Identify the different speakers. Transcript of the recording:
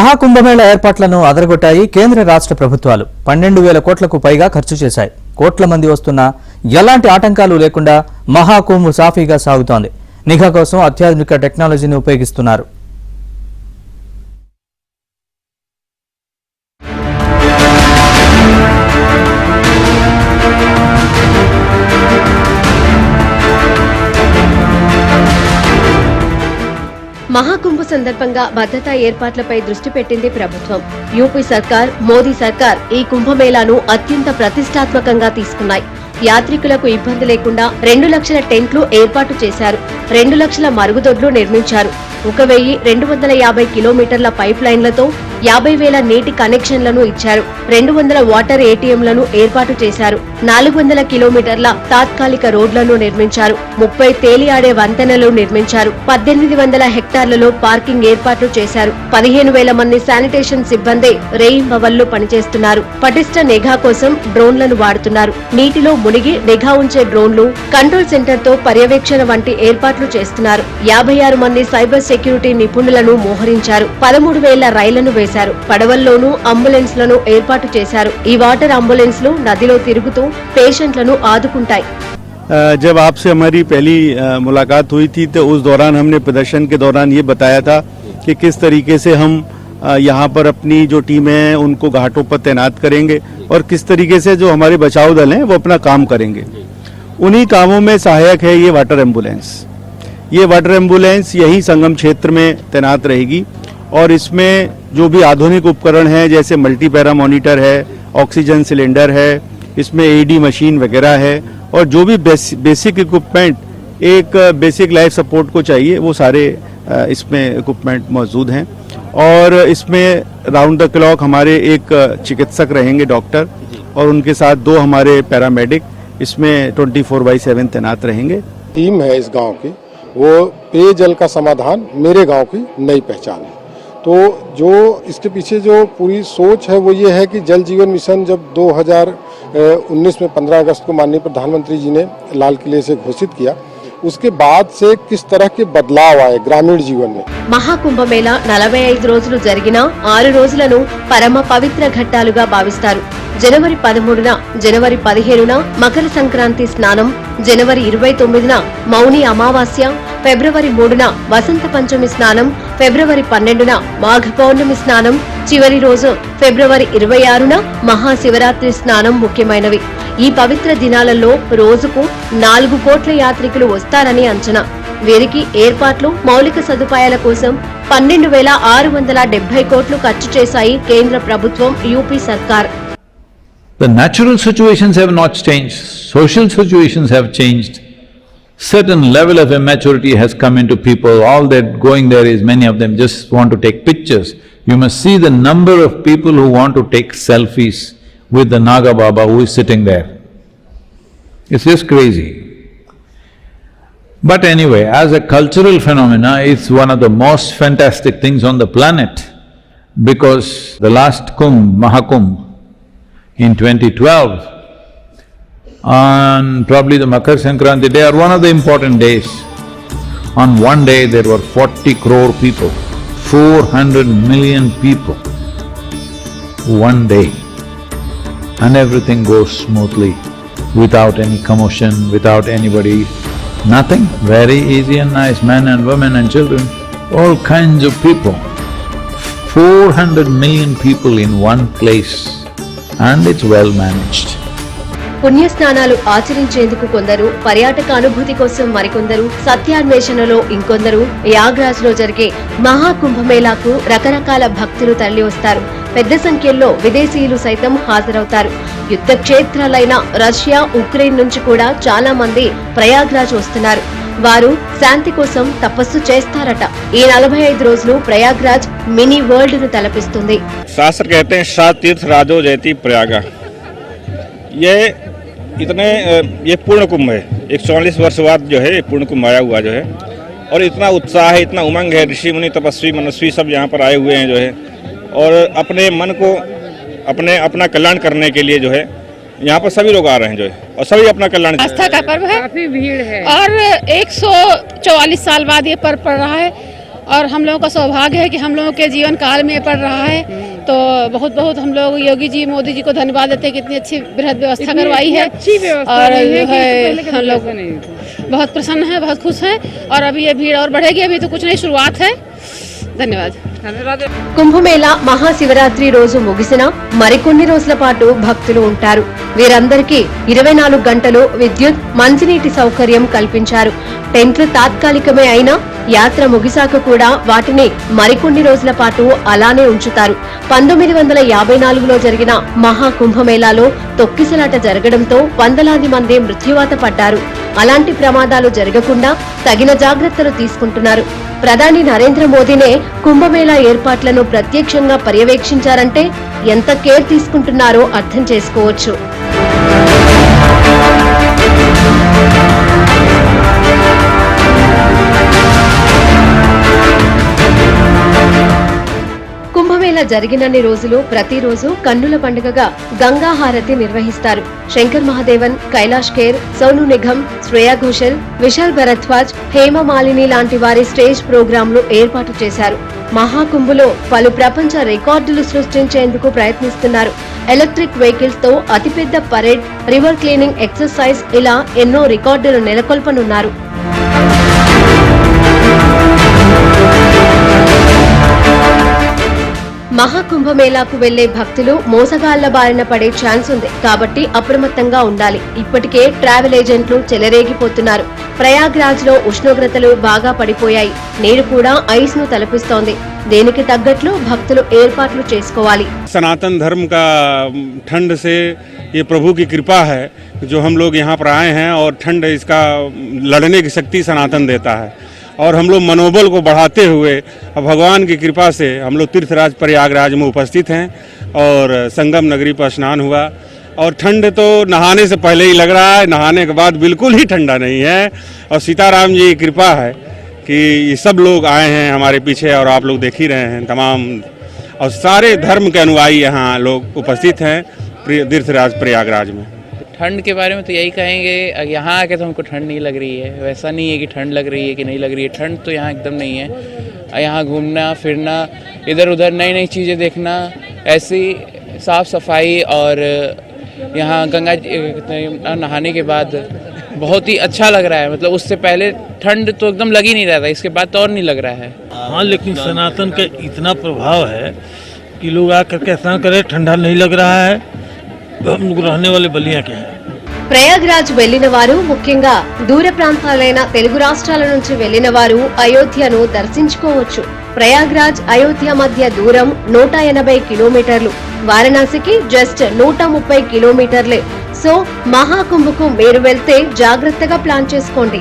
Speaker 1: మహాకుంభమేళ ఏర్పాట్లను అదరగొట్టాయి కేంద్ర రాష్ట్ర ప్రభుత్వాలు. 12,000 కోట్లకు పైగా ఖర్చు చేశాయి. కోట్ల మంది వస్తున్నా ఎలాంటి ఆటంకాలు లేకుండా మహాకుంభ్ సాఫీగా సాగుతోంది. నిఘా కోసం అత్యాధునిక టెక్నాలజీని ఉపయోగిస్తున్నారు.
Speaker 2: మహాకుంభ సందర్భంగా భద్రతా ఏర్పాట్లపై దృష్టి పెట్టింది ప్రభుత్వం. యూపీ సర్కార్, మోదీ సర్కార్ ఈ కుంభమేళాను అత్యంత ప్రతిష్టాత్మకంగా తీసుకున్నాయి. యాత్రికులకు ఇబ్బంది లేకుండా 2 లక్షల టెంట్లు ఏర్పాటు చేశారు. 2 లక్షల మరుగుదొడ్లు నిర్మించారు. 1,250 కిలోమీటర్ల పైప్ లైన్లతో 50,000 నీటి కనెక్షన్లను ఇచ్చారు. 200 వాటర్ ఏటీఎంలను ఏర్పాటు చేశారు. 400 కిలోమీటర్ల తాత్కాలిక రోడ్లను నిర్మించారు. 30 తేలియాడే వంతెనలు నిర్మించారు. 1800 హెక్టార్లలో పార్కింగ్ ఏర్పాట్లు చేశారు. 15,000 మంది శానిటేషన్ సిబ్బంది రేయింబవళ్లు పనిచేస్తున్నారు. పటిష్ట నిఘా కోసం డ్రోన్లను వాడుతున్నారు. నీటిలో మునిగి నిఘా ఉంచే డ్రోన్లు, కంట్రోల్ సెంటర్ తో పర్యవేక్షణ వంటి ఏర్పాట్లు చేస్తున్నారు. 56 మంది సైబర్ సెక్యూరిటీ నిపుణులను మోహరించారు. 13,000 రైళ్లను వేశారు. పడవల్లోనూ అంబులెన్స్లను ఏర్పాటు చేశారు. ఈ వాటర్ అంబులెన్స్లు నదిలో తిరుగుతూ పేషెంట్లను ఆదుకుంటాయి.
Speaker 3: जब आपसे हमारी पहली मुलाकात हुई थी तो उस दौरान हमने प्रदर्शन के दौरान ये बताया था कि किस तरीके से हम यहाँ पर अपनी जो टीमें हैं उनको घाटों पर तैनात करेंगे और किस तरीके से जो हमारे बचाव दल हैं वो अपना काम करेंगे। उन्हीं कामों में सहायक है ये वाटर एम्बुलेंस। ये वाटर एम्बुलेंस यही संगम क्षेत्र में तैनात रहेगी और इसमें जो भी आधुनिक उपकरण हैं जैसे मल्टीपैरा मॉनिटर है, ऑक्सीजन सिलेंडर है, इसमें एडी मशीन वगैरह है और जो भी बेसिक इक्विपमेंट एक बेसिक लाइफ सपोर्ट को चाहिए वो सारे इसमें इक्विपमेंट मौजूद हैं। और इसमें राउंड द क्लॉक हमारे एक चिकित्सक रहेंगे, डॉक्टर, और उनके साथ 2 हमारे पैरामेडिक इसमें 24/7 तैनात रहेंगे।
Speaker 4: टीम है इस गांव की, वो पेयजल का समाधान मेरे गांव की नई पहचान है। तो जो इसके पीछे जो पूरी सोच है वो ये है कि जल जीवन मिशन जब 2019 में 15 अगस्त को माननीय प्रधानमंत्री जी ने लाल किले से घोषित किया, उसके बाद से किस तरह के बदलाव आए ग्रामीण जीवन में।
Speaker 2: మహాకుంభమేళ 45 రోజులు జరిగినా 6 రోజులను పరమ పవిత్ర ఘట్టాలుగా భావిస్తారు. జనవరి 13న, జనవరి 15న మకర సంక్రాంతి స్నానం, జనవరి 29న మౌని అమావాస్య, ఫిబ్రవరి 3న వసంత పంచమి స్నానం, ఫిబ్రవరి 12న మాఘ పౌర్ణమి స్నానం, చివరి రోజు ఫిబ్రవరి 26న మహాశివరాత్రి స్నానం ముఖ్యమైనవి. ఈ పవిత్ర దినాలలో రోజుకు 4 కోట్ల యాత్రికులు వస్తారని అంచనా. వీరికి ఏర్పాట్లు, మౌలిక సదుపాయాల కోసం 12,670 కోట్లు ఖర్చు చేశాయి కేంద్ర ప్రభుత్వం, యూపీ సర్కార్.
Speaker 5: The natural situations have not changed, social situations have changed. Certain level of immaturity has come into people. All that going there is many of them just want to take pictures. You must see the number of people who want to take selfies with the Naga Baba who is sitting there. It's just crazy. But anyway, as a cultural phenomena, it's one of the most fantastic things on the planet because the last Kumbh, Mahakumbh, in 2012, on probably the Makar Sankranti day or one of the important days, on one day there were 40 crore people, 400 million people, one day. And everything goes smoothly, without any commotion, without anybody, nothing, very easy and nice, men and women and children, all kinds of people. 400 million people in one place, and it's well managed.
Speaker 2: పుణ్యస్నానాలు ఆచరించేందుకు కొందరు, పర్యాటక అనుభూతి కోసం మరికొందరు, సత్యాన్వేషణలో ఇంకొందరు యాగ్రాజ్ లో జరిగే మహాకుంభమేళాకు రకరకాల భక్తులు తరలి వస్తారు. పెద్ద సంఖ్యలో విదేశీయులు సైతం హాజరవుతారు. యుద్ధ క్షేత్రాలైన రష్యా, ఉక్రెయిన్ నుంచి కూడా చాలా మంది ప్రయాగ్రాజ్ వస్తున్నారు. వారు శాంతి కోసం తపస్సు చేస్తారట. ఈ 45 రోజులు ప్రయాగ్రాజ్ మినీ వరల్డ్ ను తలపిస్తుంది.
Speaker 6: शास्त्र कहते हैं 7 तीर्थ राजो जयति प्रयाग। ये पूर्ण कुंभ है। 144 वर्ष बाद जो है पूर्ण कुंभ आया हुआ जो है, और इतना उत्साह है, इतना उमंग है। ऋषि मुनि, तपस्वी, मनस्वी सब यहाँ पर आए हुए हैं जो है, और अपने मन को अपना कल्याण करने के लिए जो है यहाँ पर सभी लोग आ रहे हैं जो है, और सभी अपना कल्याण।
Speaker 7: आस्था का पर्व है, काफी भीड़ है और 144 साल बाद ये पर्व पड़ रहा है। और हम लोगों का सौभाग्य है कि हम लोगों के जीवन काल में पड़ रहा है। तो बहुत बहुत हम लोग योगी जी, मोदी जी को धन्यवाद देते हैं कि इतनी अच्छी बृहद व्यवस्था करवाई है। और हम लोग बहुत प्रसन्न हैं, बहुत खुश हैं। और अभी ये भीड़ और बढ़ेगी, अभी तो कुछ नहीं, शुरुआत है। ధన్యవాదాలు.
Speaker 2: కుంభమేళా మహాశివరాత్రి రోజు ముగిసినా మరికొన్ని రోజుల పాటు భక్తులు ఉంటారు. వీరందరికీ 24 గంటలు విద్యుత్, మంచినీటి సౌకర్యం కల్పించారు. టెంట్లు తాత్కాలికమే అయినా యాత్ర ముగిశాక కూడా వాటిని మరికొన్ని రోజుల పాటు అలానే ఉంచుతారు. 1954లో జరిగిన మహాకుంభమేళాలో తొక్కిసలాట జరగడంతో వందలాది మంది మృత్యువాత పడ్డారు. అలాంటి ప్రమాదాలు జరగకుండా తగిన జాగ్రత్తలు తీసుకుంటున్నారు. ప్రధాని నరేంద్ర మోదీనే కుంభమేళా ఏర్పాట్లను ప్రత్యక్షంగా పర్యవేక్షించారంటే ఎంత కేర్ తీసుకుంటున్నారో అర్థం చేసుకోవచ్చు. కుంభమేళా జరిగినన్ని రోజులు ప్రతిరోజు కన్నుల పండుగగా గంగా హారతి నిర్వహిస్తారు. శంకర్ మహాదేవన్, కైలాష్ ఖేర్, సోను నిగమ్, శ్రేయా ఘోషల్, విశాల్ భరద్వాజ్, హేమ మాలిని లాంటి వారి స్టేజ్ ప్రోగ్రాంలు ఏర్పాటు చేశారు. మహాకుంభలో పలు ప్రపంచ రికార్డులు సృష్టించేందుకు ప్రయత్నిస్తున్నారు. ఎలక్ట్రిక్ వెహికల్స్ తో అతిపెద్ద పరేడ్, రివర్ క్లీనింగ్ ఎక్సర్సైజ్, ఇలా ఎన్నో రికార్డులు నెలకొల్పనున్నారు. మహాకుంభమేళాకు వెళ్లే భక్తులు మోసగాళ్ల బారిన పడే ఛాన్స్ ఉంది కాబట్టి అప్రమత్తంగా ఉండాలి. ఇప్పటికే ట్రావెల్ ఏజెంట్లు చెలరేగిపోతున్నారు. ప్రయాగ్రాజ్ లో ఉష్ణోగ్రతలు బాగా పడిపోయాయి. నీరు కూడా ఐస్ ను తలపిస్తోంది. దీనికి తగ్గట్లు భక్తులు ఏర్పాట్లు చేసుకోవాలి.
Speaker 8: सनातन धर्म का ठंड से ये प्रभु की कृपा है जो हम लोग यहाँ पर आए हैं और ठंड इसका लड़ने की शक्ति सनातन देता है और हम लोग मनोबल को बढ़ाते हुए भगवान की कृपा से हम लोग तीर्थराज प्रयागराज में उपस्थित हैं और संगम नगरी पर स्नान हुआ और ठंड तो नहाने से पहले ही लग रहा है, नहाने के बाद बिल्कुल ही ठंडा नहीं है। और सीताराम जी की कृपा है कि ये सब लोग आए हैं हमारे पीछे और आप लोग देख ही रहे हैं तमाम, और सारे धर्म के अनुयायी यहाँ लोग उपस्थित हैं तीर्थराज प्रयागराज में।
Speaker 9: ठंड के बारे में तो यही कहेंगे, यहाँ आके तो हमको ठंड नहीं लग रही है। वैसा नहीं है कि ठंड लग रही है कि नहीं लग रही है, ठंड तो यहाँ एकदम नहीं है। यहाँ घूमना फिरना, इधर उधर नई नई चीज़ें देखना, ऐसी साफ सफाई और यहाँ गंगा नहाने के बाद बहुत ही अच्छा लग रहा है। मतलब उससे पहले ठंड तो एकदम लग ही नहीं रहा था, इसके बाद तो और नहीं लग रहा है।
Speaker 10: हाँ, लेकिन सनातन का इतना प्रभाव है कि लोग आकर के स्नान करें, ठंडा नहीं लग रहा है। हम लोग रहने वाले बलिया के हैं।
Speaker 2: ప్రయాగ్రాజ్ వెళ్లిన వారు, ముఖ్యంగా దూర ప్రాంతాలైన తెలుగు రాష్ట్రాల నుంచి వెళ్లిన వారు అయోధ్యను దర్శించుకోవచ్చు. ప్రయాగ్రాజ్, అయోధ్య మధ్య దూరం 180 కిలోమీటర్లు. వారణాసికి జస్ట్ 130 కిలోమీటర్లే. సో మహాకుంభకు మీరు వెళ్తే జాగ్రత్తగా ప్లాన్ చేసుకోండి.